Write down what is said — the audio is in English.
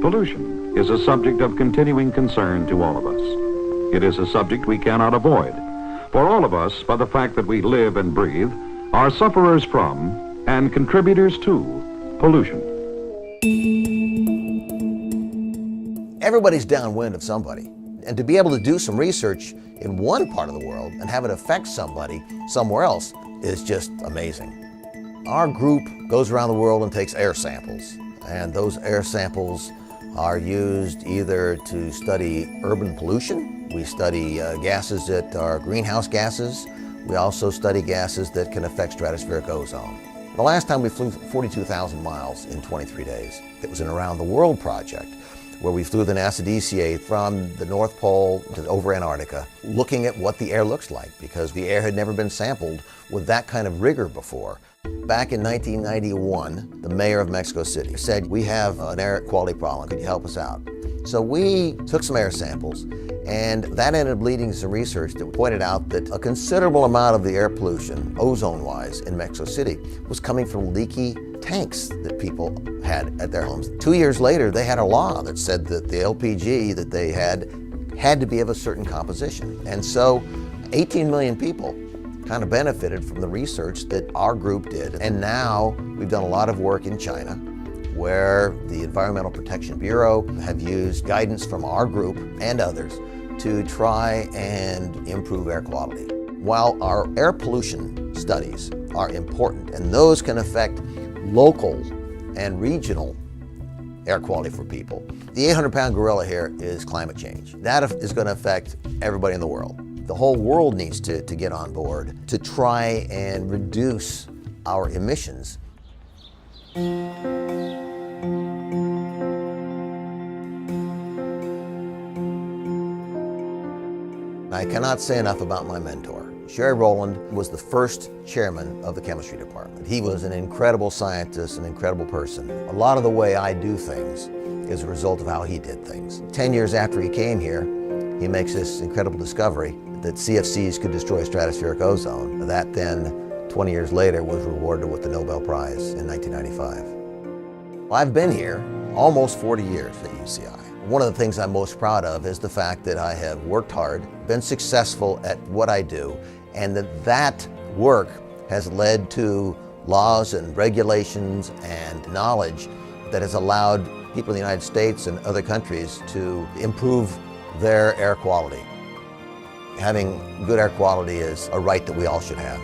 Pollution is a subject of continuing concern to all of us. It is a subject we cannot avoid, for all of us, by the fact that we live and breathe, are sufferers from and contributors to pollution. Everybody's downwind of somebody, and to be able to do some research in one part of the world and have it affect somebody somewhere else is just amazing. Our group goes around the world and takes air samples, and those air samples are used either to study urban pollution. We study gases that are greenhouse gases. We also study gases that can affect stratospheric ozone. The last time we flew 42,000 miles in 23 days. It was an around the world project where we flew the NASA DCA from the North Pole to over Antarctica, looking at what the air looks like, because the air had never been sampled with that kind of rigor before. Back in 1991, the mayor of Mexico City said, "We have an air quality problem, could you help us out?" So we took some air samples, and that ended up leading to some research that pointed out that a considerable amount of the air pollution, ozone-wise, in Mexico City was coming from leaky tanks that people had at their homes. 2 years later, they had a law that said that the LPG that they had to be of a certain composition. And so 18 million people kind of benefited from the research that our group did. And now we've done a lot of work in China, where the Environmental Protection Bureau have used guidance from our group and others to try and improve air quality. While our air pollution studies are important, and those can affect local and regional air quality for people, the 800-pound gorilla here is climate change. That is going to affect everybody in the world. The whole world needs to get on board to try and reduce our emissions. I cannot say enough about my mentor. Sherwood Rowland was the first chairman of the chemistry department. He was an incredible scientist, an incredible person. A lot of the way I do things is a result of how he did things. 10 years after he came here, he makes this incredible discovery that CFCs could destroy stratospheric ozone. That then, 20 years later, was rewarded with the Nobel Prize in 1995. I've been here almost 40 years at UCI. One of the things I'm most proud of is the fact that I have worked hard, been successful at what I do, and that work has led to laws and regulations and knowledge that has allowed people in the United States and other countries to improve their air quality. Having good air quality is a right that we all should have.